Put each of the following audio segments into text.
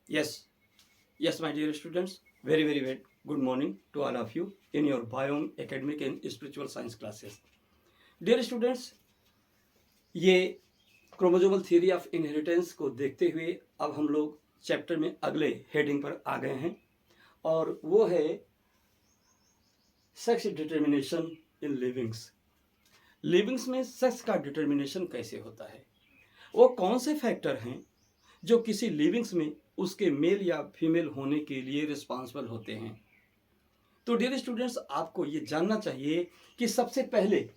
Yes, yes, my dear students, very good morning to all of you in your biome, academic and spiritual science classes. Dear students, ये chromosomal theory of inheritance को देखते हुए अब हम लोग chapter में अगले हेडिंग पर आ गए हैं और वो है sex determination in livings. Livings में सेक्स का डिटर्मिनेशन कैसे होता है, वो कौन से फैक्टर हैं जो किसी लिविंग्स में उसके मेल या फीमेल होने के लिए रिस्पॉन्सिबल होते हैं। तो डियर स्टूडेंट्स, आपको ये जानना चाहिए कि सबसे पहले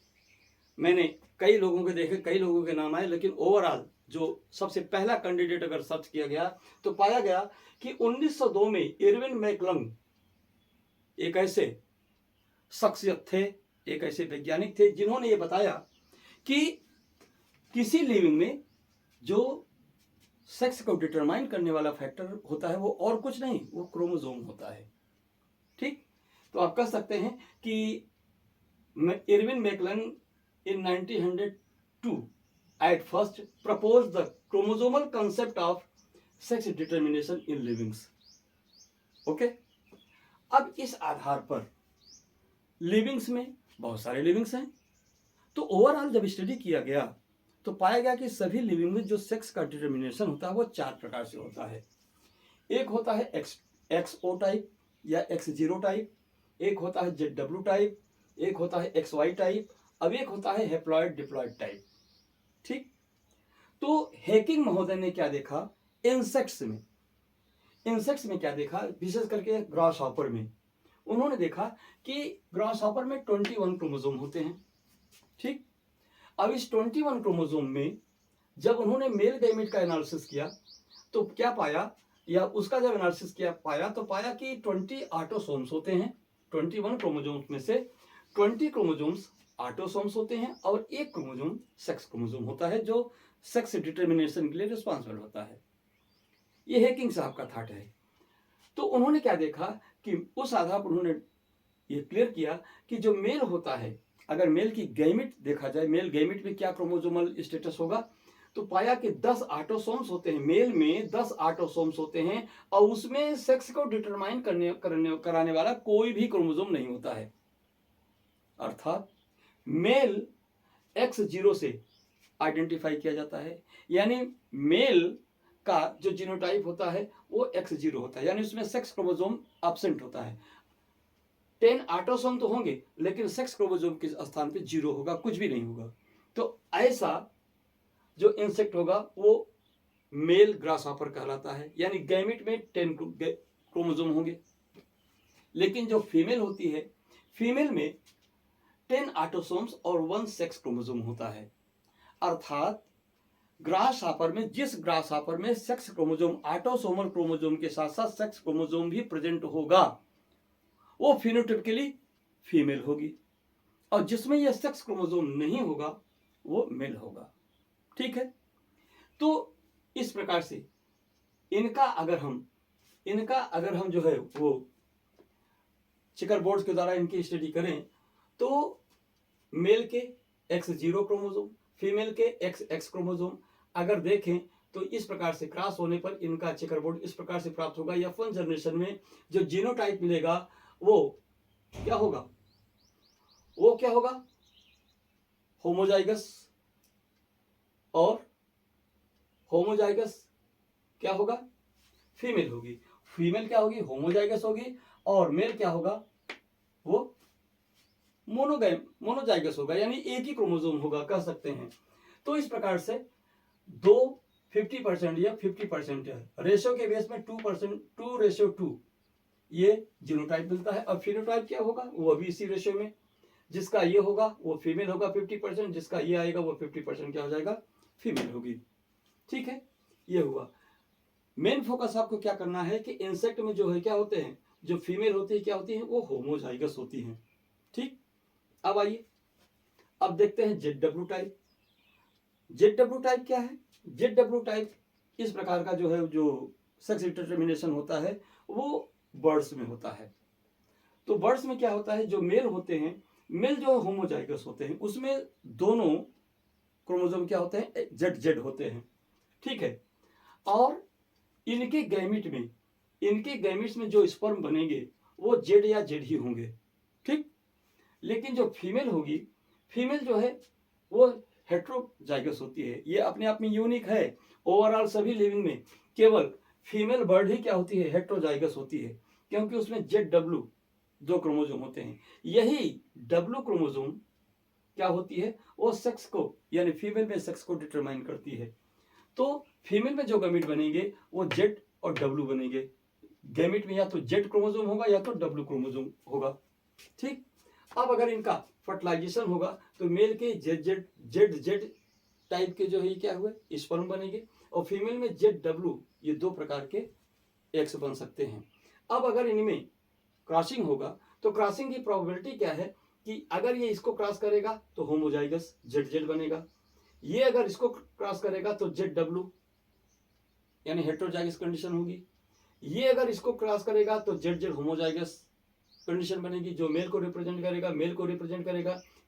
मैंने कई लोगों के देखे, कई लोगों के नाम आए, लेकिन ओवरऑल जो सबसे पहला कैंडिडेट अगर सर्च किया गया तो पाया गया कि 1902 में इरविन मैकलंग एक ऐसे शख्सियत थे, एक ऐसे वैज्ञानिक थे जिन्होंने ये बताया कि किसी लिविंग में जो सेक्स को डिटरमाइन करने वाला फैक्टर होता है वो और कुछ नहीं, वो क्रोमोसोम होता है। ठीक, तो आप कह सकते हैं कि Irwin मैकलंग in 1902 at first proposed the chromosomal concept of sex determination in livings. Okay, अब इस आधार पर लिविंग्स में बहुत सारे लिविंग्स हैं, तो ओवरऑल जब स्टडी किया गया तो पाया गया कि सभी लिविंग में जो सेक्स का डिटर्मिनेशन होता है वो चार प्रकार से होता है। एक होता है XO टाइप या X0 टाइप, एक होता है ZW टाइप, एक होता है XY टाइप, अब एक होता है हेप्लॉइड डिप्लॉइड टाइप। ठीक, तो हैकिंग महोदय ने क्या देखा इंसेक्ट्स में क्या देखा, विशेष करके ग्रास हॉपर में उन्होंने देखा कि ग्रास हॉपर में 21 क्रोमोसोम होते हैं। ठीक, अब इस 21 क्रोमोसोम में जब उन्होंने मेल गैमेट का एनालिसिस किया तो क्या पाया, या उसका जब एनालिसिस किया पाया तो पाया कि 20 ऑटोसोम्स होते हैं। 21 क्रोमोसोम्स में से 20 क्रोमोसोम्स ऑटोसोम्स होते हैं और एक क्रोमोसोम सेक्स क्रोमोसोम होता है जो सेक्स डिटर्मिनेशन के लिए रिस्पॉन्सिबल होता है। ये हैकिंग साहब का थॉट है। तो उन्होंने क्या देखा कि उस आधार पर उन्होंने ये क्लियर किया कि जो मेल होता है, अगर मेल की गैमेट देखा जाए, मेल गैमेट में क्या क्रोमोसोमल स्टेटस होगा, तो पाया कि 10 ऑटोसोम्स होते हैं, मेल में 10 ऑटोसोम्स होते हैं और उसमें सेक्स को डिटरमाइन कराने वाला कोई भी क्रोमोसोम नहीं होता है। अर्थात मेल X0 से आइडेंटिफाई किया जाता है, यानी मेल का जो जीनोटाइप होता है वो X0 होता है, यानी उसमें सेक्स क्रोमोसोम एब्सेंट होता है। 10 ऑटोसोम तो होंगे लेकिन सेक्स क्रोमोसोम के स्थान पे 0 होगा, कुछ भी नहीं होगा। तो ऐसा जो इंसेक्ट होगा वो मेल ग्रासहॉपर कहलाता है, यानी गैमेट में 10 क्रोमोसोम होंगे। लेकिन जो फीमेल होती है, फीमेल में 10 ऑटोसोम्स और 1 सेक्स क्रोमोसोम होता है। अर्थात ग्रास हॉपर में, जिस ग्रास हॉपर में सेक्स क्रोमोसोम ऑटोसोमल क्रोमोसोम के साथ साथ सेक्स क्रोमोसोम भी प्रेजेंट होगा वो फिनोटाइपिकली फीमेल होगी, और जिसमें यह सेक्स क्रोमोसोम नहीं होगा वो मेल होगा। ठीक है, तो इस प्रकार से इनका अगर हम जो है वो चिकर बोर्ड्स के द्वारा इनकी स्टडी करें तो मेल के X0 क्रोमोसोम, फीमेल के XX क्रोमोसोम अगर देखें तो इस प्रकार से क्रॉस होने पर इनका चेकर बोर्ड इस प्रकार से प्राप्त होगा। या F1 जनरेशन में जो जीनोटाइप मिलेगा वो क्या होगा, होमोजाइगस, और होमोजाइगस क्या होगा, फीमेल होगी। फीमेल क्या होगी, होमोजाइगस होगी, और मेल क्या होगा, वो मोनोजाइगस होगा, यानी एक ही क्रोमोसोम होगा कह सकते हैं। तो इस प्रकार से 50% या 50% रेशियो के बेस में 2:2 ये जीनोटाइप मिलता है। अब फिनोटाइप क्या होगा, वो भी इसी रेशियो में, जिसका ये होगा वो फीमेल होगा 50%, जिसका ये आएगा वो 50% क्या हो जाएगा, फीमेल होगी। ठीक है, ये हुआ। मेन फोकस आपको क्या करना है कि इंसेक्ट में जो है क्या होते हैं, जो फीमेल होती है क्या होती है, वो होमोजाइगस होती हैं। ठीक, अब आइए अब देखते हैं ZW टाइप। ZW टाइप क्या है, ZW टाइप इस प्रकार का जो है जो सेक्स डिटरमिनेशन होता है वो बर्ड्स में होता है। तो बर्ड्स में क्या होता है, जो मेल होते हैं, मेल जो होमोजाइगस होते हैं उसमें दोनों क्रोमोसोम क्या होते हैं, ZZ होते हैं। ठीक है। और इनके गैमिट्स में जो स्पर्म बनेंगे वो जेड या जेड ही होंगे, ठीक। लेकिन जो फीमेल होगी, फीमेल जो है वो हेट्रोजाइगस होती है। ये अपने आप में यूनिक है। ओवरऑल सभी लिविंग में केवल फीमेल बर्ड ही क्या होती है, हेट्रोजाइगस होती है, क्योंकि उसमें जेड डब्ल्यू 2 क्रोमोसोम होते हैं। यही डब्ल्यू क्रोमोसोम क्या होती है, वो सेक्स को यानी फीमेल में सेक्स को डिटरमाइन करती है। तो फीमेल में जो गैमेट बनेंगे वो जेड और डब्ल्यू बनेंगे। गैमेट में या तो जेड क्रोमोसोम होगा या तो डब्ल्यू क्रोमोसोम होगा, ठीक। अब अगर इनका फर्टिलाइजेशन होगा तो मेल के Z Z Z Z type के जो है क्या हुए स्पर्म बनेंगे, और फीमेल में जेड डब्ल्यू ये 2 प्रकार के एग्स बन सकते हैं। अब अगर इनमें क्रॉसिंग होगा तो क्रॉसिंग की प्रोबेबिलिटी क्या है कि अगर ये इसको क्रॉस करेगा तो होमोजाइगस जेड जेड बनेगा, ये अगर इसको क्रॉस करेगा तो जेड डब्ल्यू यानी हेट्रोजाइगस कंडीशन होगी, ये अगर इसको क्रॉस करेगा तो जेड जेड होमोजाइगस कंडीशन बनेगी, जो मेल को रिप्रेजेंट करेगा,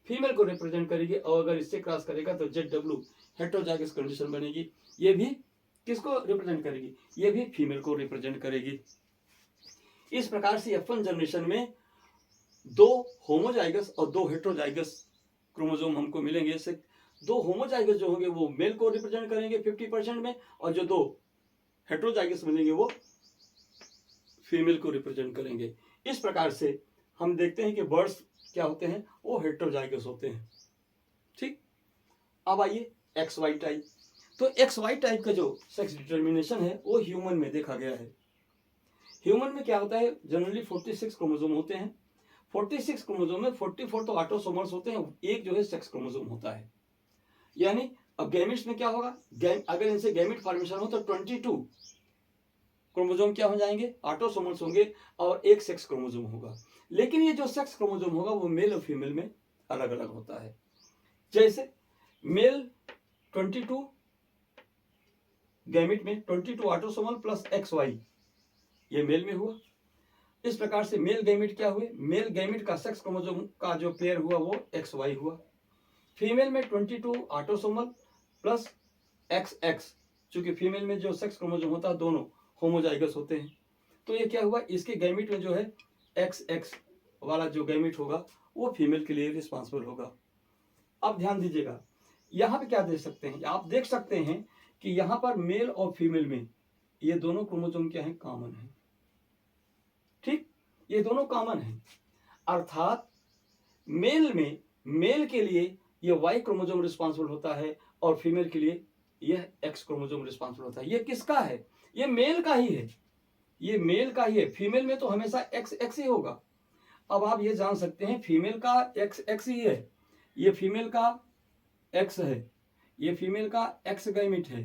फीमेल को रिप्रेजेंट करेगी, और अगर इससे क्रॉस करेगा तो जेड डब्ल्यू हेट्रोजाइगस कंडीशन बनेगी। ये भी किसको रिप्रेजेंट करेगी, ये भी फीमेल को रिप्रेजेंट करेगी। इस प्रकार से F1 जनरेशन में 2 होमोजाइगस और 2 हेट्रोजाइगस क्रोमोसोम हमको मिलेंगे। इससे 2 होमोजाइगस जो होंगे वो मेल को रिप्रेजेंट करेंगे 50% में, और जो 2 हेट्रोजाइगस मिलेंगे वो फीमेल को रिप्रेजेंट करेंगे। इस प्रकार से हम देखते हैं कि बर्ड्स क्या होते हैं, वो हेट्रोजाइगस होते हैं, ठीक। अब आइए XY टाइप। तो XY टाइप का जो सेक्स डिटर्मिनेशन है वो ह्यूमन में देखा गया है। ह्यूमन में क्या होता है, जनरली 46 क्रोमोसोम होते हैं। 46 क्रोमोसोम में 44 तो ऑटोसोमर्स होते हैं, एक जो है सेक्स क्रोमोसोम होता है। यानी अब गैमेट्स में क्या होगा, अगर इनसे गैमेट फॉर्मेशन हो तो 22 क्रोमोसोम क्या हो जाएंगे, ऑटोसोमर्स होंगे, और एक सेक्स क्रोमोसोम होगा। लेकिन ये जो सेक्स क्रोमोसोम होगा वो मेल और फीमेल में अलग अलग होता है। जैसे मेल 22 गैमेट में 22 ऑटोसोमल प्लस XY ये मेल में हुआ। इस प्रकार से मेल गैमेट क्या हुए, मेल गैमेट का सेक्स क्रोमोसोम का जो पेयर हुआ वो XY हुआ। फीमेल में 22 ऑटोसोमल प्लस XX, चूंकि फीमेल में जो सेक्स क्रोमोसोम होता है दोनों होमोजाइगस होते हैं, तो ये क्या हुआ, इसके गैमेट में जो है XX वाला जो गैमेट होगा वो फीमेल के लिए रिस्पॉन्सिबल होगा। अब ध्यान दीजिएगा, यहाँ पे क्या देख सकते हैं, आप देख सकते हैं कि यहाँ पर मेल और फीमेल में ये दोनों क्रोमोसोम क्या है, कॉमन है, ठीक। ये दोनों कॉमन है, अर्थात मेल में मेल के लिए ये Y क्रोमोसोम रिस्पॉन्सिबल होता है और फीमेल के लिए यह X क्रोमोसोम रिस्पॉन्सिबल होता है। ये किसका है, ये मेल का ही है, ये मेल का ही है। फीमेल में तो हमेशा XX ही होगा। अब आप ये जान सकते हैं फीमेल का XX ही है, ये फीमेल का X है, ये फीमेल का X गैमेट है,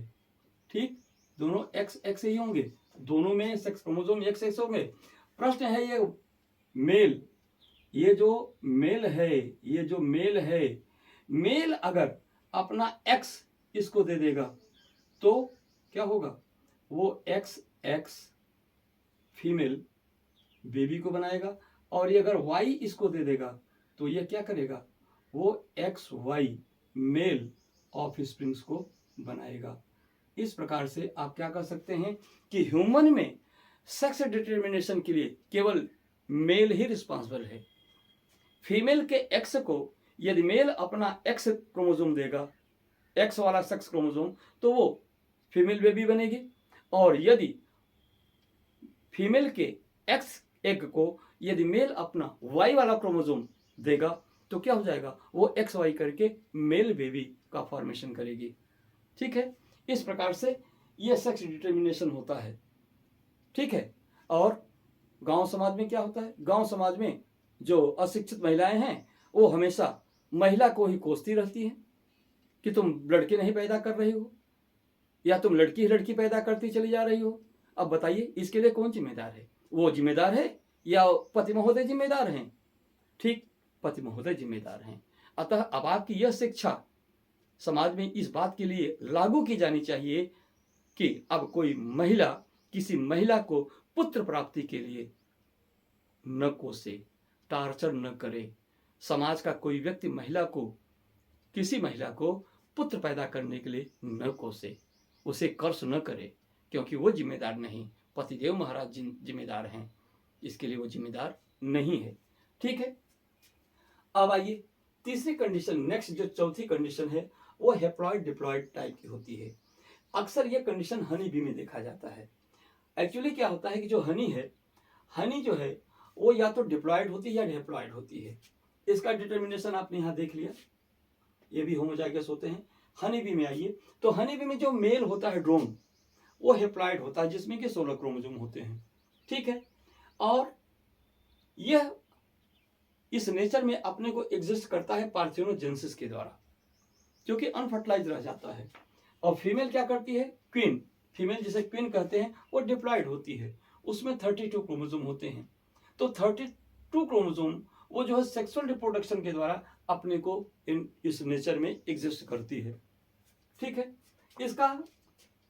ठीक। दोनों XX ही होंगे, दोनों में सेक्स क्रोमोसोम XX होंगे। प्रश्न है ये मेल, ये जो मेल है, ये जो मेल है, मेल अगर अपना X इसको दे देगा तो क्या होगा, वो XX फीमेल बेबी को बनाएगा, और ये अगर Y इसको दे देगा तो ये क्या करेगा, वो XY मेल ऑफ स्प्रिंग्स को बनाएगा। इस प्रकार से आप क्या कर सकते हैं कि ह्यूमन में सेक्स डिटर्मिनेशन के लिए केवल मेल ही रिस्पॉन्सिबल है। फीमेल के एक्स को यदि मेल अपना एक्स क्रोमोसोम देगा, एक्स वाला सेक्स क्रोमोसोम, तो वो फीमेल बेबी बनेगी, और यदि फीमेल के एक्स एग को यदि मेल अपना वाई वाला क्रोमोसोम देगा तो क्या हो जाएगा, वो एक्स वाई करके मेल बेबी का फॉर्मेशन करेगी, ठीक है। इस प्रकार से ये सेक्स डिटर्मिनेशन होता है, ठीक है। और गांव समाज में क्या होता है, गांव समाज में जो अशिक्षित महिलाएं हैं वो हमेशा महिला को ही कोसती रहती हैं कि तुम लड़के नहीं पैदा कर रही हो, या तुम लड़की ही लड़की पैदा करती चली जा रही हो। अब बताइए इसके लिए कौन जिम्मेदार है, वो जिम्मेदार है या पति महोदय जिम्मेदार हैं, ठीक, पति महोदय जिम्मेदार हैं। अतः अब आपकी यह शिक्षा समाज में इस बात के लिए लागू की जानी चाहिए कि अब कोई महिला किसी महिला को पुत्र प्राप्ति के लिए न कोसे, टार्चर न करे। समाज का कोई व्यक्ति महिला को, किसी महिला को पुत्र पैदा करने के लिए न कोसे, उसे कर्ष न करे, क्योंकि वो जिम्मेदार नहीं, पतिदेव महाराज जिम्मेदार हैं, इसके लिए वो जिम्मेदार नहीं है। ठीक है, अब आइए तीसरी कंडीशन, नेक्स्ट जो चौथी कंडीशन है वो हैप्लॉइड डिप्लॉइड टाइप की होती है। अक्सर ये कंडीशन हनी बी में देखा जाता है। एक्चुअली क्या होता है कि जो हनी है, हनी जो है वो या तो डिप्लॉयड होती है या डिप्लॉयड होती है। इसका डिटर्मिनेशन आपने यहाँ देख लिया, ये भी होमोजाइगस होते हैं। हनी बी में आइए, तो हनी बी में जो मेल होता है ड्रोन, वो हैप्लॉयड होता है, जिसमें कि 16 क्रोमोसोम होते हैं। ठीक है, और यह इस नेचर में अपने को एग्जिस्ट करता है पार्थियोनोजेनेसिस के द्वारा, क्योंकि अनफर्टिलाइज रह जाता है। और फीमेल क्या करती है, क्वीन, फीमेल जिसे क्वीन कहते हैं, वो डिप्लॉयड होती है, उसमें 32 क्रोमोसोम होते हैं। तो 32 क्रोमोसोम वो जो है सेक्सुअल रिप्रोडक्शन के द्वारा अपने को इस नेचर में एग्जिस्ट करती है। ठीक है, इसका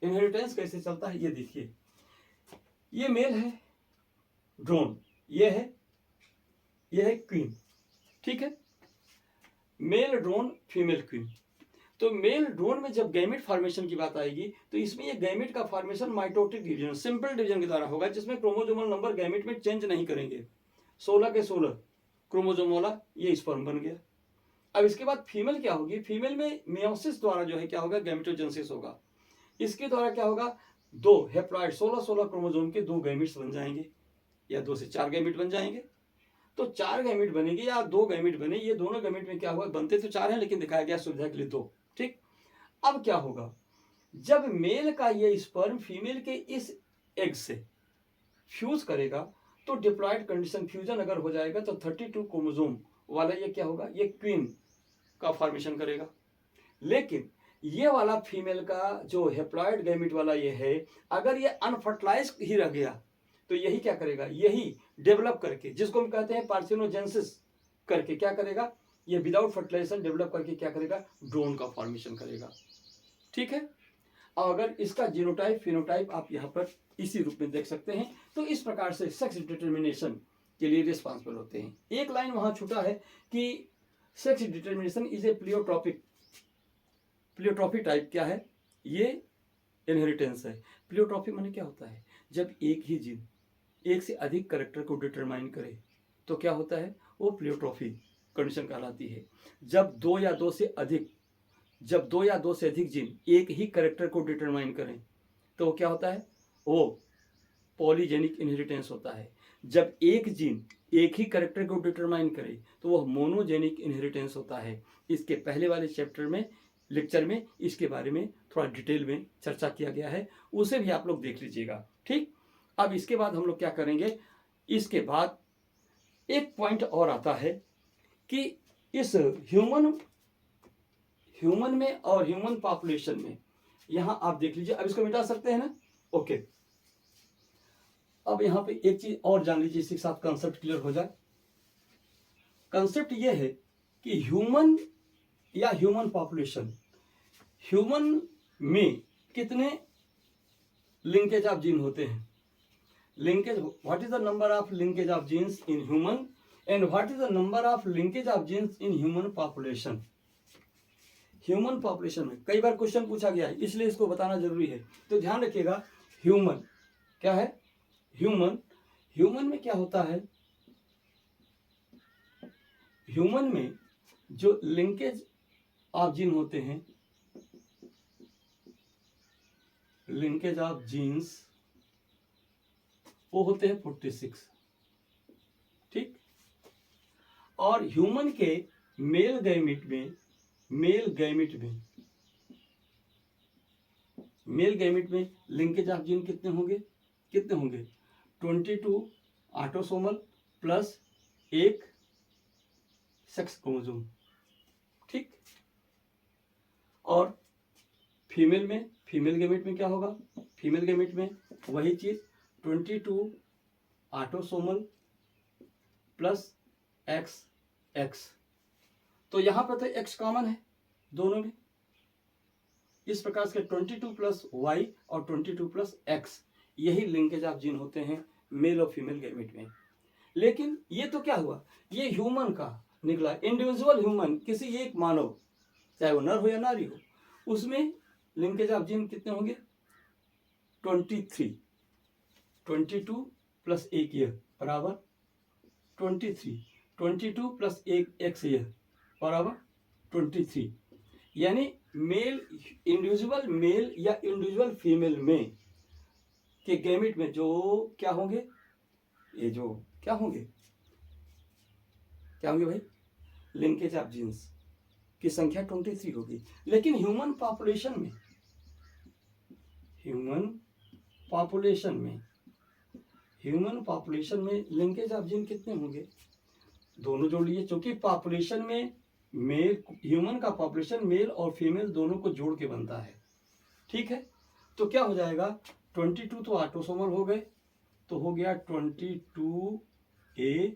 इनहेरिटेंस कैसे चलता है ये देखिए, ये मेल है ड्रोन, ये है क्वीन। ठीक है, मेल ड्रोन फीमेल क्वीन। तो मेल ड्रोन में जब गैमेट फॉर्मेशन की बात आएगी तो इसमें ये गैमेट का formation mitotic division, simple division के द्वारा होगा, जिसमें क्रोमोसोमल नंबर गैमेट में चेंज नहीं करेंगे। 16 के 16 क्रोमोसोम वाला ये स्पर्म बन गया। अब इसके बाद फीमेल क्या होगी, फीमेल में मियोसिस द्वारा जो है क्या होगा, गैमेटोजेनेसिस होगा। इसके द्वारा क्या होगा, 2 हैप्लॉइड 16 क्रोमोसोम के 2 गैमेट्स बन जाएंगे, या 2 से 4 गैमेट बन जाएंगे। तो 4 गैमेट बनेंगे या 2 गैमेट बने, ये दोनों गैमेट में क्या हुआ, बनते तो 4 हैं लेकिन दिखाया गया सुविधा के लिए 2। ठीक, अब क्या होगा, जब मेल का ये स्पर्म फीमेल के इस एग से फ्यूज करेगा तो डिप्लॉयड कंडीशन फ्यूजन अगर हो जाएगा तो 32 क्रोमोसोम वाला ये क्या होगा, ये क्वीन का फॉर्मेशन करेगा। लेकिन ये वाला फीमेल का जो हैप्लॉइड गैमेट वाला ये है, अगर ये अनफर्टिलाइज ही रह गया तो यही क्या करेगा, यही डेवलप करके, जिसको हम कहते हैं पार्थियोनोजेनेसिस करके क्या करेगा, ये विदाउट फर्टिलाइजेशन डेवलप करके क्या करेगा, ड्रोन का फॉर्मेशन करेगा। ठीक है, और अगर इसका जीनोटाइप फिनोटाइप आप यहाँ पर इसी रूप में देख सकते हैं। तो इस प्रकार से सेक्स डिटर्मिनेशन के लिए रिस्पॉन्सिबल होते हैं। एक लाइन वहां छूटा है कि sex determination is a pleiotropic. Pleiotropic type क्या है, ये इनहेरिटेंस है। प्लियोट्रॉपिक माने क्या होता है, जब एक ही जीन एक से अधिक कैरेक्टर को डिटरमाइन करे तो क्या होता है, वो प्लियोट्रॉफी कंडीशन कहलाती है। जब 2 या 2 से अधिक जीन एक ही कैरेक्टर को डिटरमाइन करें तो वो क्या होता है, वो पॉलीजेनिक इनहेरिटेंस होता है। जब एक जीन एक ही कैरेक्टर को डिटरमाइन करे तो वह मोनोजेनिक इनहेरिटेंस होता है। इसके पहले वाले चैप्टर में, लेक्चर में इसके बारे में थोड़ा डिटेल में चर्चा किया गया है, उसे भी आप लोग देख लीजिएगा। ठीक, अब इसके बाद हम लोग क्या करेंगे, इसके बाद एक पॉइंट और आता है कि इस ह्यूमन में और ह्यूमन पॉपुलेशन में, यहां आप देख लीजिए, अब इसको मिटा सकते हैं ना, ओके। अब यहां पे एक चीज और जान लीजिए, इसके साथ कंसेप्ट क्लियर हो जाए। कंसेप्ट ये है कि ह्यूमन या ह्यूमन पॉपुलेशन, ह्यूमन में कितने लिंकेज ऑफ जीन होते हैं, linkage, what is the number of linkage of genes in human and what is the number of linkage of genes in human population. Human population में कई बार question पूछा गया है, इसलिए इसको बताना जरूरी है। तो ध्यान रखिएगा, ह्यूमन क्या है, ह्यूमन में क्या होता है, ह्यूमन में जो लिंकेज ऑफ जीन होते हैं, लिंकेज ऑफ जीन्स वो होते हैं 46। ठीक, और ह्यूमन के मेल गैमेट में लिंकेज ऑफ जीन कितने होंगे 22 ऑटोसोमल प्लस 1 सेक्स क्रोमोसोम। ठीक, और फीमेल गैमेट में क्या होगा, फीमेल गैमेट में वही चीज 22 ऑटोसोमल प्लस XX। तो यहां पर तो X कॉमन है दोनों में, इस प्रकार से 22 प्लस Y और 22 प्लस X, यही लिंकेज ऑफ जीन होते हैं मेल और फीमेल गैमेट में। लेकिन ये तो क्या हुआ, ये ह्यूमन का निकला, इंडिविजुअल ह्यूमन, किसी एक मानव, चाहे वो नर हो या नारी हो, उसमें लिंकेज ऑफ जीन कितने होंगे 23, 22 प्लस एक ईयर बराबर 23, 22 प्लस एक एक्स ईयर बराबर 23। यानी मेल, इंडिविजुअल मेल या इंडिविजुअल फीमेल में के गैमेट में जो क्या होंगे, ये जो क्या होंगे भाई, लिंकेज ऑफ जीन्स की संख्या 23 होगी। लेकिन ह्यूमन पॉपुलेशन में लिंकेज ऑफ जीन कितने होंगे, दोनों जोड़ लीजिए, क्योंकि पॉपुलेशन में मेल, ह्यूमन का पॉपुलेशन मेल और फीमेल दोनों को जोड़ के बनता है। ठीक है, तो क्या हो जाएगा, 22 तो ऑटोसोमल हो गए, तो हो गया 22A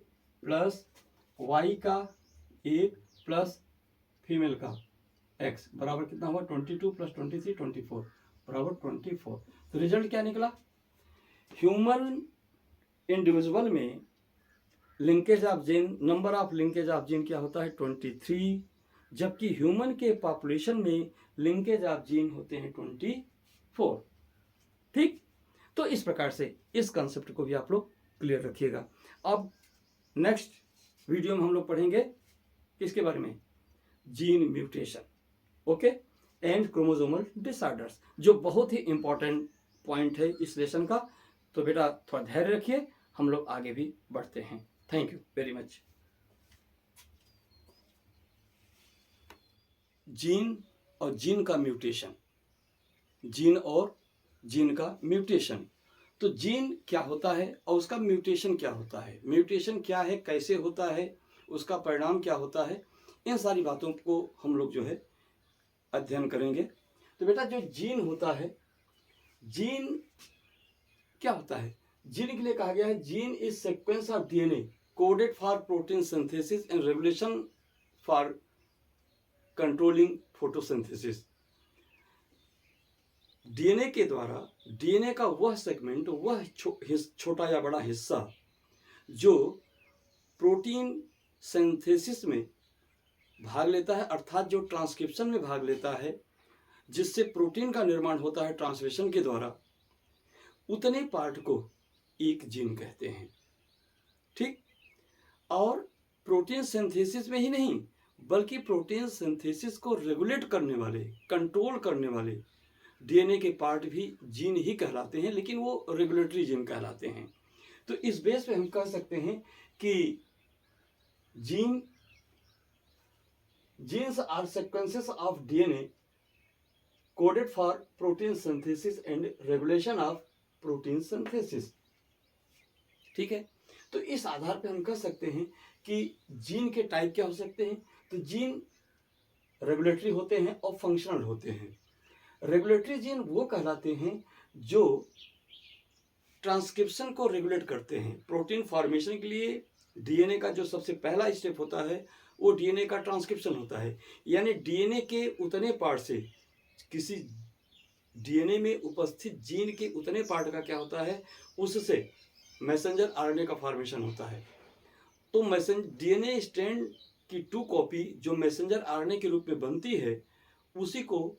प्लस वाई का एक प्लस फीमेल का एक्स बराबर कितना हुआ, 22 प्लस 23 24 बराबर 24। तो रिजल्ट क्या निकला, ह्यूमन इंडिविजुअल में linkage of gene, number of linkage of gene क्या होता है 23, जबकि ह्यूमन के पॉपुलेशन में लिंकेज ऑफ जीन होते हैं 24। ठीक, तो इस प्रकार से इस कंसेप्ट को भी आप लोग क्लियर रखिएगा। अब नेक्स्ट वीडियो में हम लोग पढ़ेंगे किसके बारे में, gene mutation, okay, and chromosomal disorders, जो बहुत ही इंपॉर्टेंट पॉइंट है इस लेसन का। तो बेटा थोड़ा धैर्य रखिए, हम लोग आगे भी बढ़ते हैं। Thank you very much. Gene और जीन का म्यूटेशन, जीन और जीन का म्यूटेशन, तो जीन क्या होता है और उसका म्यूटेशन क्या होता है, म्यूटेशन क्या है, कैसे होता है, उसका परिणाम क्या होता है, इन सारी बातों को हम लोग जो है अध्ययन करेंगे। तो बेटा जो जीन होता है, जीन क्या होता है, जीन के लिए कहा गया है gene is sequence of DNA coded for protein synthesis and regulation for controlling photosynthesis. DNA के द्वारा, डीएनए का वह सेगमेंट, वह छोटा या बड़ा हिस्सा जो प्रोटीन सिंथेसिस में भाग लेता है, अर्थात जो ट्रांसक्रिप्शन में भाग लेता है, जिससे प्रोटीन का निर्माण होता है ट्रांसलेशन के द्वारा, उतने पार्ट को एक जीन कहते हैं। ठीक, और प्रोटीन सिंथेसिस में ही नहीं, बल्कि प्रोटीन सिंथेसिस को रेगुलेट करने वाले, कंट्रोल करने वाले डीएनए के पार्ट भी जीन ही कहलाते हैं, लेकिन वो रेगुलेटरी जीन कहलाते हैं। तो इस बेस पे हम कह सकते हैं कि genes are sequences of DNA coded for protein synthesis and regulation of protein synthesis. ठीक है, तो इस आधार पे हम कह सकते हैं कि जीन के टाइप क्या हो सकते हैं। तो जीन रेगुलेटरी होते हैं और फंक्शनल होते हैं। रेगुलेटरी जीन वो कहलाते हैं जो ट्रांसक्रिप्शन को रेगुलेट करते हैं। प्रोटीन फॉर्मेशन के लिए डीएनए का जो सबसे पहला स्टेप होता है वो डीएनए का ट्रांसक्रिप्शन होता है, यानी डीएनए के उतने पार्ट से, किसी डीएनए में उपस्थित जीन के उतने पार्ट का क्या होता है, उससे मैसेंजर आरएनए का फॉर्मेशन होता है। तो डीएनए स्ट्रैंड की 2 कॉपी जो मैसेंजर आरएनए के रूप में बनती है, उसी को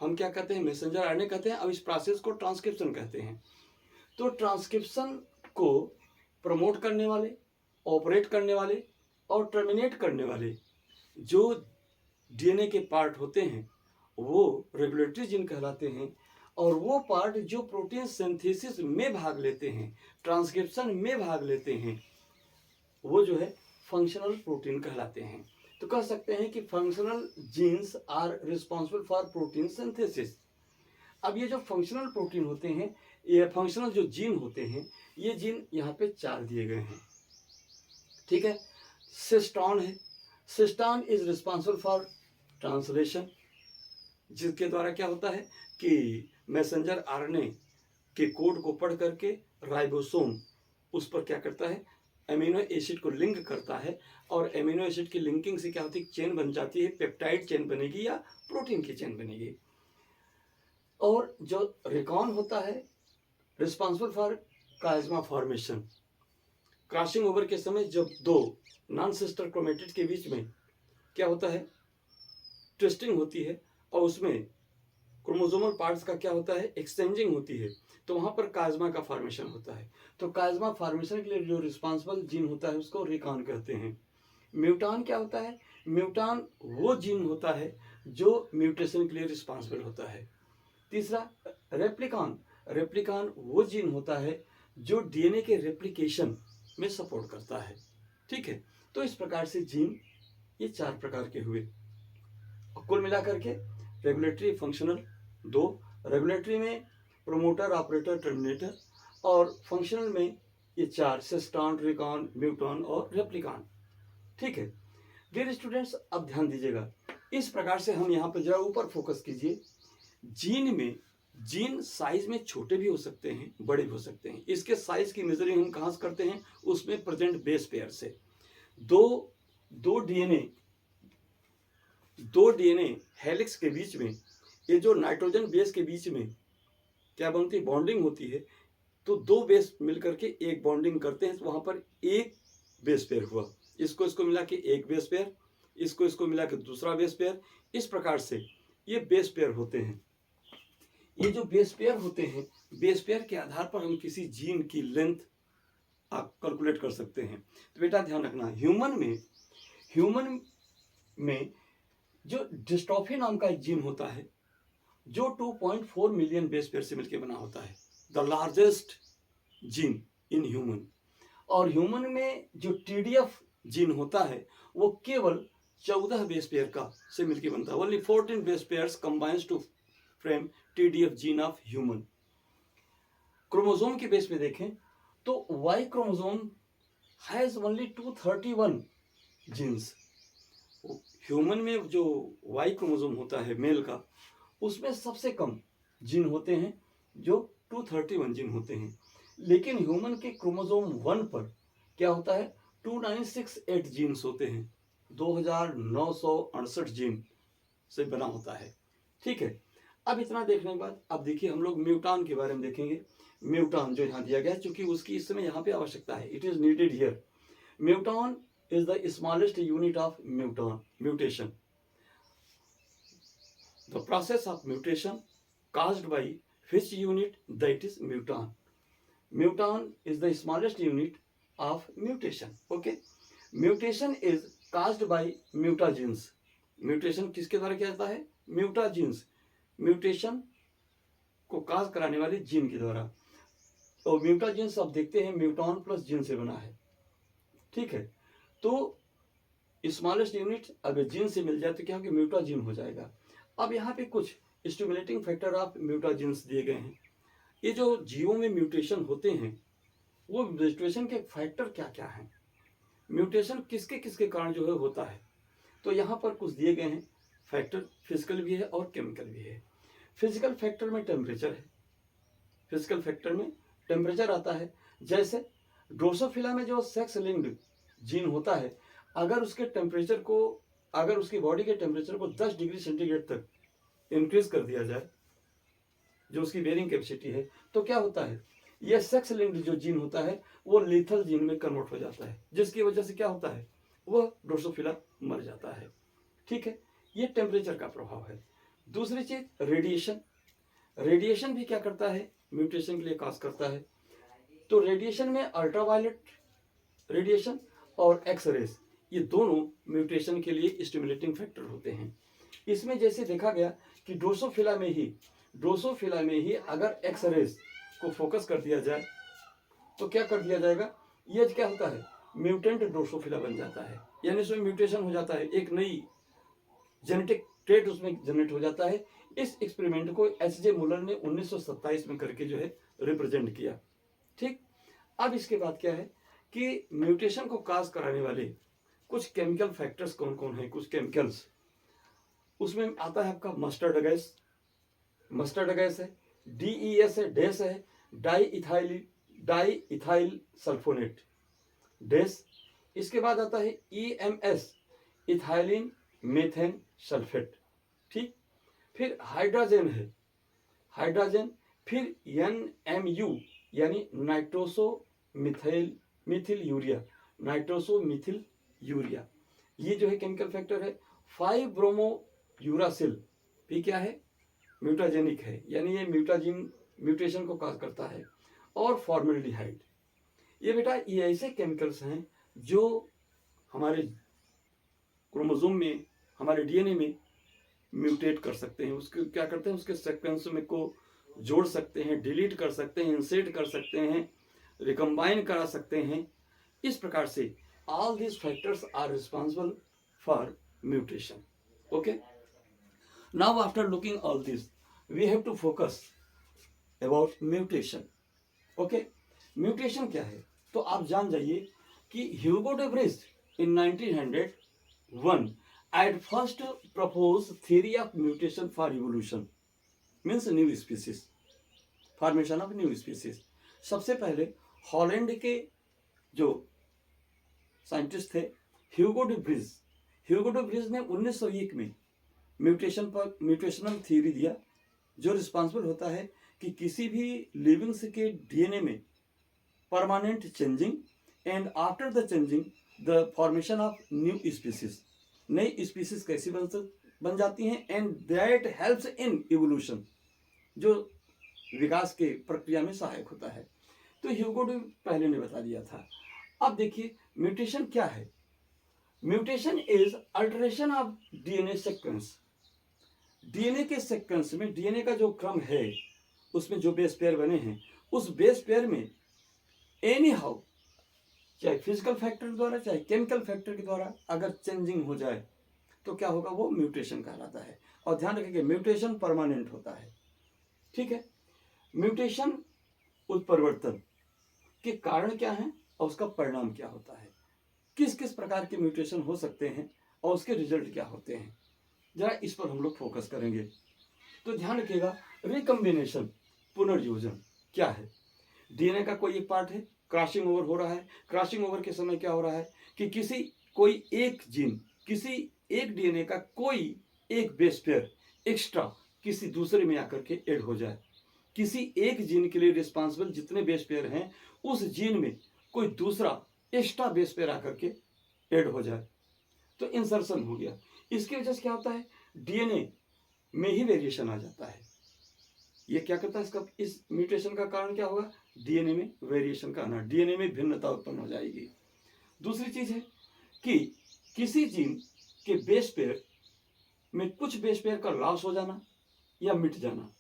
हम क्या कहते हैं, मैसेंजर आरएनए कहते हैं। अब इस प्रोसेस को ट्रांसक्रिप्शन कहते हैं। तो ट्रांसक्रिप्शन को प्रमोट करने वाले, ऑपरेट करने वाले और टर्मिनेट करने वाले जो डीएनए के पार्ट होते हैं वो रेगुलेटरी जीन कहलाते हैं। और वो पार्ट जो प्रोटीन सिंथेसिस में भाग लेते हैं, ट्रांसक्रिप्शन में भाग लेते हैं, वो जो है फंक्शनल प्रोटीन कहलाते हैं। तो कह सकते हैं कि functional genes are responsible for protein synthesis. अब ये जो फंक्शनल प्रोटीन होते हैं, ये फंक्शनल जो जीन होते हैं, ये जीन यहाँ पे 4 दिए गए हैं। ठीक है, सिस्टोन है, cistron is responsible for translation, जिसके द्वारा क्या होता है कि मैसेंजर आरएनए के कोड को पढ़ करके राइबोसोम उस पर क्या करता है, एमिनो एसिड को लिंक करता है, और एमिनो एसिड की लिंकिंग से क्या होती है, चेन बन जाती है, पेप्टाइड चेन बनेगी या प्रोटीन की चेन बनेगी। और जो रिकॉन होता है, responsible for chiasma formation, crossing over के समय जब 2 नॉन सिस्टर क्रोमेटिड के बीच में क्या होता है, ट्विस्टिंग होती है और उसमें क्रोमोसोमल पार्ट्स का क्या होता है, एक्सचेंजिंग होती है, तो वहाँ पर काजमा का फॉर्मेशन होता है। तो काजमा फॉर्मेशन के लिए जो रिस्पॉन्सिबल जीन होता है उसको रिकॉन कहते हैं। म्यूटान क्या होता है, म्यूटान वो जीन होता है जो म्यूटेशन के लिए रिस्पॉन्सिबल होता है। तीसरा रेप्लिकॉन, रेप्लिकॉन वो जीन होता है जो डीएनए के रेप्लिकेशन में सपोर्ट करता है। ठीक है, तो इस प्रकार से जीन ये 4 प्रकार के हुए। कुल मिलाकर के रेगुलेटरी फंक्शनल 2, रेगुलेटरी में प्रोमोटर ऑपरेटर टर्मिनेटर, और फंक्शनल में ये 4 सिस्टॉन, रिकॉन, म्यूटॉन और रेप्लिकॉन। ठीक है डियर स्टूडेंट्स, अब ध्यान दीजिएगा, इस प्रकार से हम यहाँ पर जरा ऊपर फोकस कीजिए। जीन में जीन साइज में छोटे भी हो सकते हैं, बड़े भी हो सकते हैं। इसके साइज की मेजरिंग हम कहाँ से करते हैं, उसमें प्रेजेंट बेस पेयर से। दो डीएनए हेलिक्स के बीच में, ये जो नाइट्रोजन बेस के बीच में क्या बनती है, बॉन्डिंग होती है। तो 2 बेस मिलकर के एक बॉन्डिंग करते हैं, तो वहां पर एक बेस पेयर हुआ। इसको मिला के एक बेस पेयर, इसको मिला के दूसरा बेस पेयर। इस प्रकार से ये बेस पेयर होते हैं। ये जो बेस पेयर होते हैं, बेस पेयर के आधार पर हम किसी जीन की लेंथ आप कैलकुलेट कर सकते हैं। तो बेटा ध्यान रखना, ह्यूमन में जो डिस्ट्रोफी नाम का एक जीन होता है जो 2.4 मिलियन बेस पेयर से मिलकर बना होता है, the largest gene in human. और ह्यूमन में जो टीडीएफ जीन होता है वो केवल 14 बेस पेयर का से मिलकर बनता है। Only 14 base pairs combines to frame TDF gene of human. Chromosome के बेस पे देखें तो Y chromosome has only 231 genes. Human में जो वाई क्रोमोसोम होता है मेल का, उसमें सबसे कम जीन होते हैं जो 231 जीन होते हैं। लेकिन ह्यूमन के क्रोमोसोम 1 पर क्या होता है, 2968 जीन्स होते हैं, 2968 जीन से बना होता है। ठीक है, अब इतना देखने के बाद अब देखिए हम लोग म्यूटान के बारे में देखेंगे। म्यूटान जो यहाँ दिया गया है, चूंकि उसकी इस समय यहाँ पे आवश्यकता है, it is needed here. Muton is the smallest unit of mutation. The process of mutation caused by which unit, that is mutation. Mutation is the smallest unit of mutation. Okay, mutation is caused by mutagens. Mutation किसके द्वारा किया जाता है, mutagens. Mutation को काज कराने वाले gene के द्वारा। तो म्यूटाजेंस अब देखते हैं म्यूटॉन प्लस जीन से बना है। ठीक है, तो स्मॉलेस्ट यूनिट अगर जीन से मिल जाए तो क्या होगा, म्यूटाजीन हो जाएगा। अब यहाँ पे कुछ स्टिमुलेटिंग फैक्टर ऑफ म्यूटाजीन्स दिए गए हैं। ये जो जीवों में म्यूटेशन होते हैं वो म्यूटेशन के फैक्टर क्या क्या हैं, म्यूटेशन किसके किसके कारण जो है होता है। तो यहाँ पर कुछ दिए गए हैं फैक्टर, फिजिकल भी है और केमिकल भी है। फिजिकल फैक्टर में टेम्परेचर है, फिजिकल फैक्टर में टेम्परेचर आता है। जैसे ड्रोसोफिला में जो सेक्स लिंक्ड जीन होता है, अगर उसके टेम्परेचर को, अगर उसकी बॉडी के टेम्परेचर को 10 डिग्री सेंटीग्रेड तक इंक्रीज कर दिया जाए, जो उसकी बेरिंग कैपेसिटी है, तो क्या होता है, यह सेक्स लिंक्ड जो जीन होता है वो लीथल जीन में कन्वर्ट हो जाता है, जिसकी वजह से क्या होता है, वह ड्रोसोफिला मर जाता है। ठीक है, ये टेम्परेचर का प्रभाव है। दूसरी चीज रेडिएशन, रेडिएशन भी क्या करता है, म्यूटेशन के लिए काज करता है। तो रेडिएशन में अल्ट्रावायलेट रेडिएशन और एक्स रेज, ये दोनों म्यूटेशन के लिए स्टिमुलेटिंग फैक्टर होते हैं। इसमें जैसे देखा गया कि ड्रोसोफिला में ही अगर एक्स रेज को फोकस कर दिया जाए तो क्या कर दिया जाएगा, ये क्या होता है, म्यूटेंट ड्रोसोफिला बन जाता है, यानी उसमें म्यूटेशन हो जाता है, एक नई जेनेटिक ट्रेट उसमें जनरेट हो जाता है। इस एक्सपेरिमेंट को एच.जे. मुलर ने 1927 में करके जो है रिप्रेजेंट किया। ठीक, अब इसके बाद क्या है कि म्यूटेशन को काज कराने वाले कुछ केमिकल फैक्टर्स कौन कौन है, कुछ केमिकल्स, उसमें आता है आपका मस्टर्ड गैस है, DES है, डेस है, डाई इथाइल सल्फोनेट डेस। इसके बाद आता है EMS, इथाइलिन मेथेन सल्फेट। ठीक, फिर हाइड्रोजन है, फिर NMU यानी नाइट्रोसो मिथिल यूरिया, ये जो है केमिकल फैक्टर है। 5 ब्रोमो यूरासिल भी क्या है, म्यूटाजेनिक है, यानी ये म्यूटाजीन म्यूटेशन को कॉज करता है। और फॉर्मेल्डिहाइड, ये बेटा ये ऐसे केमिकल्स हैं जो हमारे क्रोमोसोम में, हमारे डीएनए में म्यूटेट कर सकते हैं। उसके क्या करते हैं, उसके सीक्वेंस में को जोड़ सकते हैं, डिलीट कर सकते हैं, इंसर्ट कर सकते हैं, रिकम्बाइन करा सकते हैं। इस प्रकार से all these factors are responsible for mutation. Okay, now after looking all this we have to focus about mutation. Okay, mutation क्या है, तो आप जान जाइए कि Hugo de Vries in 1901 at first proposed theory of mutation for evolution, means new species, formation of new species। सबसे पहले Holland के जो साइंटिस्ट थे ह्यूगो डे व्रिज, ह्यूगो डे व्रिज ने 1901 में म्यूटेशनल थ्योरी दिया, जो रिस्पॉन्सिबल होता है कि किसी भी लिविंग्स के डीएनए में permanent changing and after the changing the formation of new species, नई स्पीसीज कैसी बन जाती हैं, and that helps in evolution, जो विकास के प्रक्रिया में सहायक होता है। तो ह्यूगो डे पहले ने बता दिया था। अब देखिए म्यूटेशन क्या है। Mutation is alteration of DNA sequence. DNA के सीक्वेंस में, डीएनए का जो क्रम है उसमें जो बेस पेयर बने हैं, उस बेस पेयर में एनी हाउ, चाहे फिजिकल फैक्टर के द्वारा चाहे केमिकल फैक्टर के द्वारा अगर चेंजिंग हो जाए तो क्या होगा, वो म्यूटेशन कहलाता है। और ध्यान रखिए म्यूटेशन परमानेंट होता है। ठीक है, म्यूटेशन उत्परिवर्तन के कारण क्या है और उसका परिणाम क्या होता है, किस किस प्रकार के म्यूटेशन हो सकते हैं और उसके रिजल्ट क्या होते हैं, जरा इस पर हम लोग फोकस करेंगे। तो ध्यान रखिएगा, रिकम्बिनेशन पुनर्योजन क्या है। डीएनए का कोई एक पार्ट है, क्रॉसिंग ओवर हो रहा है। क्रॉसिंग ओवर के समय क्या हो रहा है कि कोई एक जीन, किसी एक डीएनए का कोई एक बेस पेयर एक्स्ट्रा किसी दूसरे में आकर के ऐड हो जाए। किसी एक जीन के लिए रिस्पॉन्सिबल जितने बेस पेयर हैं, उस जीन में कोई दूसरा एक्स्ट्रा बेस पेयर आकर के ऐड हो जाए, तो इंसर्शन हो गया। इसकी वजह से क्या होता है, डीएनए में ही वेरिएशन आ जाता है। ये क्या करता है, इसका इस म्यूटेशन का कारण क्या होगा, डीएनए में वेरिएशन का आना, डीएनए में भिन्नता उत्पन्न हो जाएगी। दूसरी चीज है कि किसी जीन के बेस पेयर में कुछ बेस पेयर का लॉस हो जाना या मिट जाना,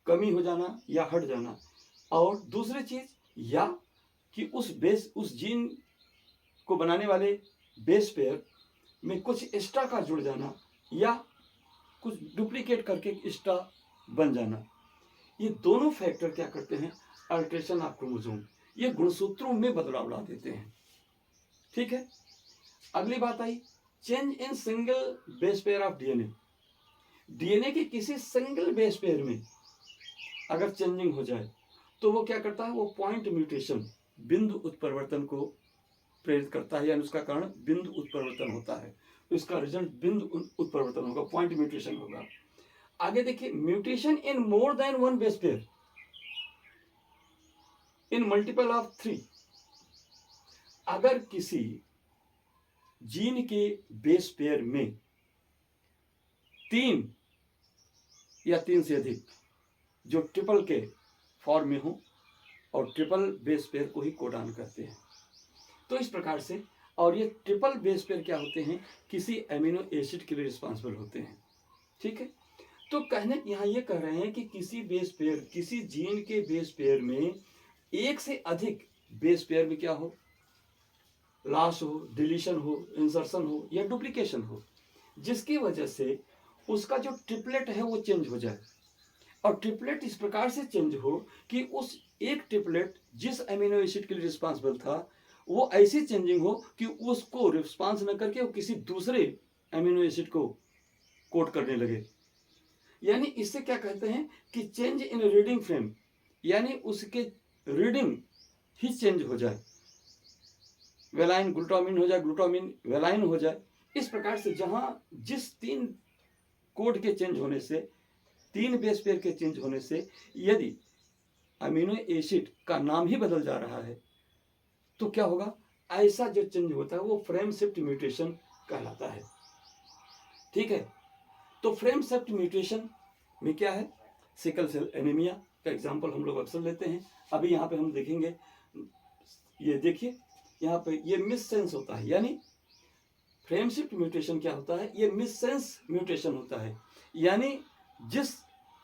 कमी हो जाना या हट जाना। और दूसरी चीज, या कि उस जीन को बनाने वाले बेस पेयर में कुछ एक्स्ट्रा का जुड़ जाना या कुछ डुप्लीकेट करके एक्स्ट्रा बन जाना। ये दोनों फैक्टर क्या करते हैं, अल्टरेशन ऑफ क्रोमोसोम, ये गुणसूत्रों में बदलाव ला देते हैं। ठीक है, अगली बात I change in single base pair of DNA. DNA के किसी सिंगल बेस पेयर में अगर चेंजिंग हो जाए तो वो क्या करता है, वो पॉइंट म्यूटेशन, बिंदु उत्परिवर्तन को प्रेरित करता है, यानी उसका कारण बिंदु उत्परिवर्तन होता है, तो इसका रिजल्ट बिंदु उत्परिवर्तन होगा, पॉइंट म्यूटेशन होगा। आगे देखिए, mutation in more than one base pair in multiple of 3। अगर किसी जीन के बेस पेयर में 3 या 3 से अधिक जो ट्रिपल के फॉर्म में हो, और ट्रिपल बेस पेयर को ही कोडान करते हैं, तो इस प्रकार से, और ये ट्रिपल बेस पेयर क्या होते हैं, किसी एमिनो एसिड के लिए रिस्पॉन्सिबल होते हैं। ठीक है, तो कहने यहाँ ये कह रहे हैं कि किसी बेस पेयर, किसी जीन के बेस पेयर में एक से अधिक बेस पेयर में क्या हो, लॉस हो, डिलीशन हो, इंसर्शन हो या डुप्लीकेशन हो, जिसकी वजह से उसका जो ट्रिपलेट है वो चेंज हो जाए। और ट्रिपलेट इस प्रकार से चेंज हो कि उस एक ट्रिपलेट जिस एमिनो एसिड के लिए रिस्पॉन्सिबल था वो ऐसी चेंजिंग हो कि उसको रिस्पॉन्स न करके वो किसी दूसरे एमिनो एसिड को कोड करने लगे। यानी इससे क्या कहते हैं कि चेंज इन रीडिंग फ्रेम, यानी उसके रीडिंग ही चेंज हो जाए, वेलाइन ग्लूटामिन हो जाए, ग्लूटामिन वेलाइन हो जाए। इस प्रकार से जहां जिस 3 कोड के चेंज होने से, 3 बेस पेयर के चेंज होने से यदि अमीनो एसिड का नाम ही बदल जा रहा है तो क्या होगा, ऐसा जो चेंज होता है वो फ्रेम शिफ्ट म्यूटेशन कहलाता है। ठीक है, तो फ्रेम शिफ्ट म्यूटेशन में क्या है, सिकल सेल एनीमिया का एग्जाम्पल हम लोग अक्सर लेते हैं। अभी यहाँ पे हम देखेंगे, ये देखिए यहाँ पे ये मिस सेंस होता है, यानी फ्रेम शिफ्ट म्यूटेशन क्या होता है, ये मिस सेंस म्यूटेशन होता है। यानी जिस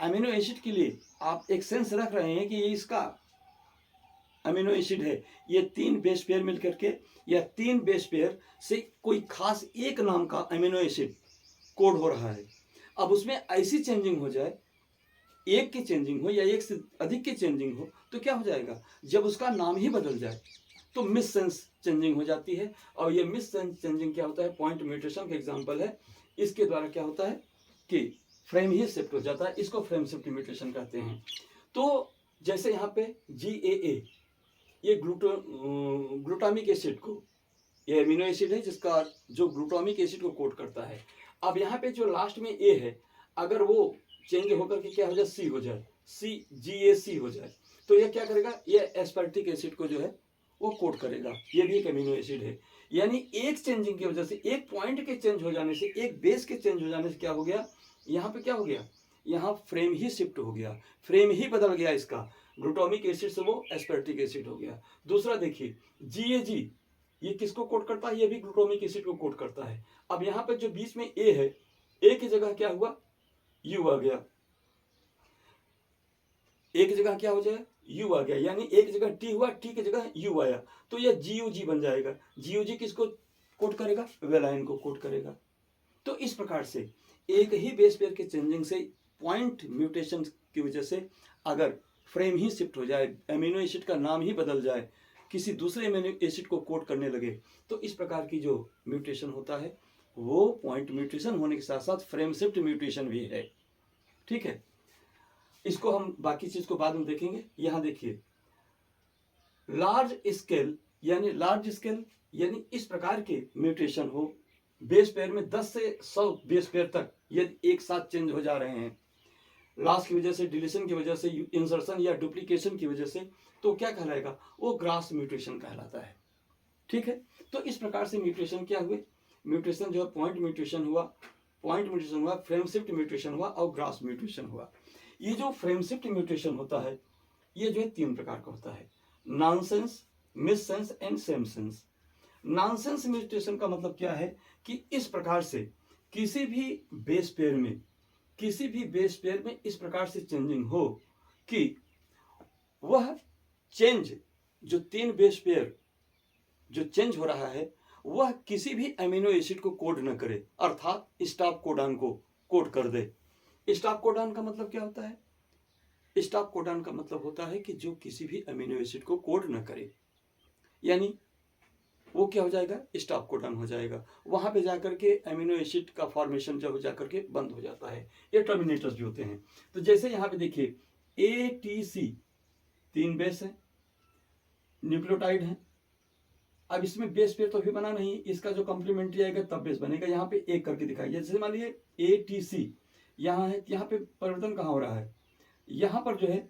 अमीनो एसिड के लिए आप एक सेंस रख रहे हैं कि ये इसका अमीनो एसिड है, ये 3 बेस पेयर मिलकर के या 3 बेस पेयर से कोई खास एक नाम का अमीनो एसिड कोड हो रहा है। अब उसमें ऐसी चेंजिंग हो जाए, एक की चेंजिंग हो या एक से अधिक की चेंजिंग हो, तो क्या हो जाएगा, जब उसका नाम ही बदल जाए तो मिस सेंस चेंजिंग हो जाती है। और ये मिस सेंस चेंजिंग क्या होता है, पॉइंट म्यूटेशन का एग्जांपल है। इसके द्वारा क्या होता है कि फ्रेम ही शिफ्ट हो जाता है, इसको फ्रेम शिफ्ट म्यूटेशन कहते हैं। तो जैसे यहाँ पे GAA, ये ग्लूटामिक एसिड को, ये अमीनो एसिड है जिसका जो ग्लूटामिक एसिड को कोड करता है। अब यहाँ पे जो लास्ट में A है, अगर वो चेंज होकर के क्या हो जाए, C हो जाए, GAC हो जाए, तो ये क्या करेगा, ये एस्पार्टिक एसिड को जो है वो कोड करेगा। ये भी एक अमीनो एसिड है। यानी एक चेंजिंग की वजह से, एक पॉइंट के चेंज हो जाने से, एक बेस के चेंज हो जाने से क्या हो गया, यहाँ पे क्या हो गया, यहाँ फ्रेम ही शिफ्ट हो गया, फ्रेम ही बदल गया इसका, ग्लूटामिक एसिड से वो एस्पार्टिक एसिड हो गया। दूसरा देखिए GAG, ये किसको कोड करता है, ये भी ग्लूटामिक एसिड को कोड करता है। अब यहाँ पे जो बीच में A है, A की जगह क्या हुआ, U आ गया, एक जगह क्या हो जाए, U आ गया, यानी एक जगह T हुआ, T की जगह U आया, तो यह GUG बन जाएगा। GUG किसको कोड करेगा, वेलाइन को कोड करेगा। तो इस प्रकार से एक ही बेस पेयर के चेंजिंग से, पॉइंट म्यूटेशन की वजह से अगर फ्रेम ही शिफ्ट हो जाए, अमीनो एसिड का नाम ही बदल जाए, किसी दूसरे अमीनो एसिड को कोड करने लगे, तो इस प्रकार की जो म्यूटेशन होता है वो पॉइंट म्यूटेशन होने के साथ साथ फ्रेम शिफ्ट म्यूटेशन भी है। ठीक है, इसको हम बाकी चीज को बाद में देखेंगे। यहां देखिए लार्ज स्केल यानी इस प्रकार के म्यूटेशन हो, बेस पेयर में 10 से 100 बेस पेयर तक यदि एक साथ चेंज हो जा रहे हैं, लॉस की वजह से, डिलीशन की वजह से, इंसर्शन या डुप्लीकेशन की वजह से, तो क्या कहलाएगा, वो ग्रास म्यूटेशन कहलाता है। ठीक है, तो इस प्रकार से म्यूटेशन क्या हुए, म्यूटेशन जो है पॉइंट म्यूटेशन हुआ, फ्रेम शिफ्ट म्यूटेशन हुआ और ग्रास म्यूटेशन हुआ। ये जो फ्रेम शिफ्ट म्यूटेशन होता है, ये जो है 3 प्रकार का होता है, nonsense, miss sense and same sense. Nonsense mutation का मतलब क्या है कि इस प्रकार से किसी भी बेस पेयर में इस प्रकार से चेंजिंग हो कि वह चेंज, जो 3 बेस पेयर जो चेंज हो रहा है, वह किसी भी अमीनो एसिड को कोड न करे, अर्थात स्टॉप कोडॉन को कोड कर दे। स्टॉप कोडॉन का मतलब क्या होता है, स्टॉप कोडॉन का मतलब होता है कि जो किसी भी अमीनो एसिड को कोड न करे, यानी वो क्या हो जाएगा, स्टॉप कोडॉन हो जाएगा। वहां पे जाकर के अमीनो एसिड का फॉर्मेशन जब जाकर के बंद हो जाता है, ये टर्मिनेटर्स भी होते हैं। तो जैसे यहाँ पे देखिए ATC 3 बेस है, न्यूक्लियोटाइड है। अब इसमें बेस पेयर तो अभी बना नहीं, इसका जो कॉम्प्लीमेंट्री आएगा तब बेस बनेगा। यहाँ पे एक करके दिखाई, जैसे मान लीजिए ATC यहाँ है, यहाँ पे परिवर्तन कहाँ हो रहा है, यहाँ पर जो है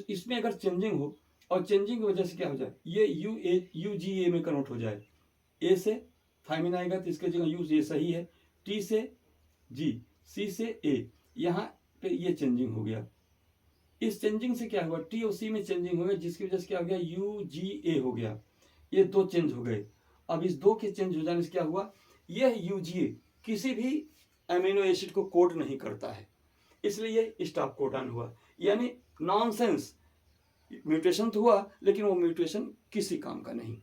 इसमें अगर चेंजिंग हो, और चेंजिंग की वजह से क्या हो जाए, ये UGA में कन्वर्ट हो जाए, A से थायमिन आएगा तो इसके जगह U, ये सही है, T से G, C से A, यहाँ पे ये चेंजिंग हो गया। इस चेंजिंग से क्या हुआ, T और C में चेंजिंग हो गया, जिसकी वजह से क्या हो गया, UGA हो गया। ये 2 चेंज हो गए। अब इस 2 के चेंज हो जाने से क्या हुआ, यह UGA किसी भी अमीनो एसिड को कोड नहीं करता है, इसलिए ये स्टॉप कोडॉन हुआ। यानी नॉनसेंस म्यूटेशन तो हुआ, लेकिन वो म्यूटेशन किसी काम का नहीं।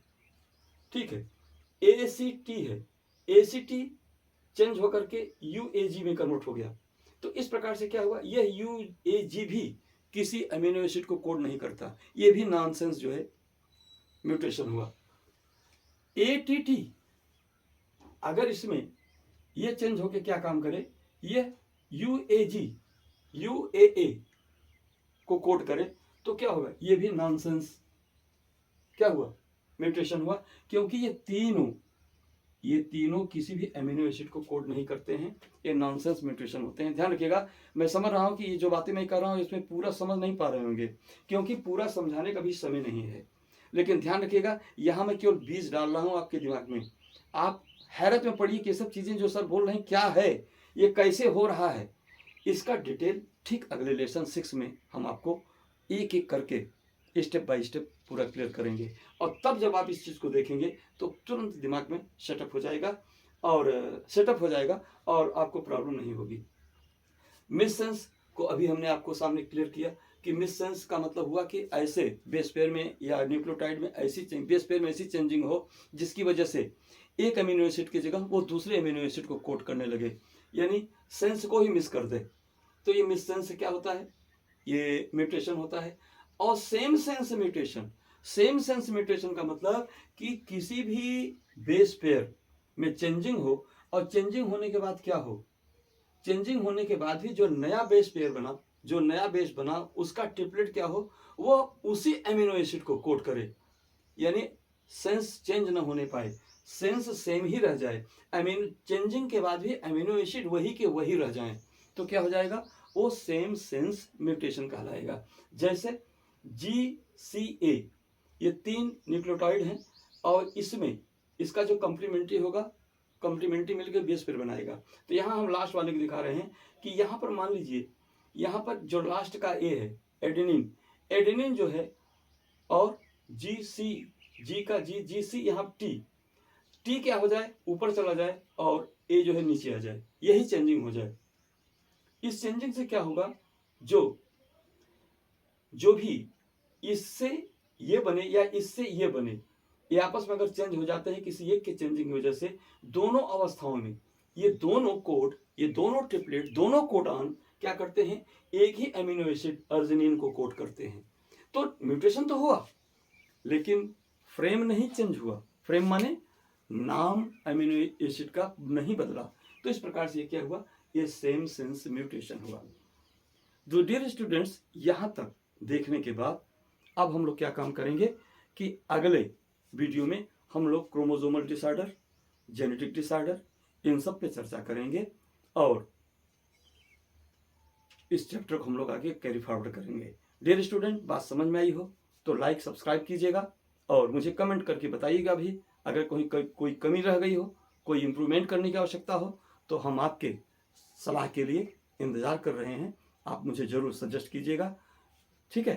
ठीक है, ACT है, ACT चेंज होकर के UAG में कन्वर्ट हो गया। तो इस प्रकार से क्या हुआ, यह UAG भी किसी अमीनो एसिड को कोड नहीं करता, ये भी नॉनसेंस जो है म्यूटेशन हुआ। ATT अगर इसमें ये चेंज होकर क्या काम करे, ये UAA को कोड करे, तो क्या होगा, ये भी नॉनसेंस क्या हुआ, म्यूटेशन हुआ, क्योंकि ये तीनों किसी भी अमीनो एसिड को कोड नहीं करते हैं, ये नॉनसेंस म्यूटेशन होते हैं। ध्यान रखिएगा, मैं समझ रहा हूं कि ये जो बातें मैं कर रहा हूं इसमें पूरा समझ नहीं पा रहे होंगे, क्योंकि पूरा समझाने का भी समय नहीं है। लेकिन ध्यान रखिएगा, यहाँ मैं केवल बीज डाल रहा हूँ आपके दिमाग में, आप हैरत में पड़िए कि सब चीजें जो सर बोल रहे हैं क्या है, ये कैसे हो रहा है, इसका डिटेल ठीक अगले लेसन 6 में हम आपको एक एक करके स्टेप बाय स्टेप पूरा क्लियर करेंगे। और तब जब आप इस चीज़ को देखेंगे तो तुरंत दिमाग में सेटअप हो जाएगा और आपको प्रॉब्लम नहीं होगी। मिस सेंस को अभी हमने आपको सामने क्लियर किया कि मिस सेंस का मतलब हुआ कि ऐसे बेस पेयर में या न्यूक्लियोटाइड में बेस पेयर में ऐसी चेंजिंग हो जिसकी वजह से एक अमीनो एसिड की जगह वो दूसरे अमीनो एसिड को कोड करने लगे, यानी सेंस को ही मिस कर दे। तो ये मिस सेंस क्या होता है, ये म्यूटेशन होता है। और सेम सेंस म्यूटेशन का मतलब कि किसी भी बेस पेयर में चेंजिंग हो, और चेंजिंग होने के बाद क्या हो, चेंजिंग होने के बाद भी जो नया बेस पेयर बना, जो नया बेस बना उसका ट्रिपलेट क्या हो, वो उसी अमीनो एसिड को कोड करे, यानी सेंस चेंज ना होने पाए, सेंस सेम ही रह जाए, अमीनो चेंजिंग के बाद भी अमीनो एसिड वही के वही रह जाएं, तो क्या हो जाएगा, वो सेम सेंस म्यूटेशन कहलाएगा। जैसे GCA, ये 3 न्यूक्लियोटाइड हैं और इसमें इसका जो कम्प्लीमेंट्री होगा, कम्प्लीमेंट्री मिलकर बेस पेयर बनाएगा। तो यहाँ हम लास्ट वाले को दिखा रहे हैं कि यहाँ पर मान लीजिए, यहाँ पर जो लास्ट का ए है एडेनिन जो है, और जी का GC, यहाँ टी क्या हो जाए, ऊपर चला जाए और ए जो है नीचे आ जाए, यही चेंजिंग हो जाए। इस चेंजिंग से क्या होगा, जो भी इससे ये बने या इससे ये बने, ये आपस में अगर चेंज हो जाते हैं किसी एक के चेंजिंग की वजह से, दोनों अवस्थाओं में ये दोनों कोड, ये दोनों ट्रिपलेट, दोनों कोडान क्या करते हैं, एक ही अमीनो एसिड अर्जिनिन को कोड करते हैं। तो म्यूटेशन तो हुआ लेकिन फ्रेम नहीं चेंज हुआ, फ्रेम माने नाम अमीनो एसिड का नहीं बदला। तो इस प्रकार से ये क्या हुआ, ये सेम सेंस म्यूटेशन हुआ। तो डियर स्टूडेंट्स, यहाँ तक देखने के बाद अब हम लोग क्या काम करेंगे कि अगले वीडियो में हम लोग क्रोमोसोमल डिसऑर्डर, जेनेटिक डिसऑर्डर, इन सब पे चर्चा करेंगे और इस चैप्टर को हम लोग आगे कैरी फॉरवर्ड करेंगे। डियर स्टूडेंट, बात समझ में आई हो तो लाइक सब्सक्राइब कीजिएगा और मुझे कमेंट करके बताइएगा भी, अगर कोई कमी रह गई हो, कोई इम्प्रूवमेंट करने की आवश्यकता हो तो हम आपके सलाह के लिए इंतज़ार कर रहे हैं, आप मुझे ज़रूर सजेस्ट कीजिएगा। ठीक है,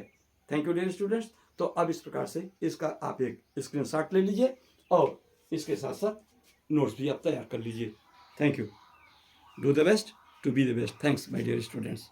थैंक यू डियर स्टूडेंट्स। तो अब इस प्रकार से इसका आप एक स्क्रीनशॉट ले लीजिए और इसके साथ साथ नोट्स भी आप तैयार कर लीजिए। Thank you. Do the best to be the best. Thanks my dear students.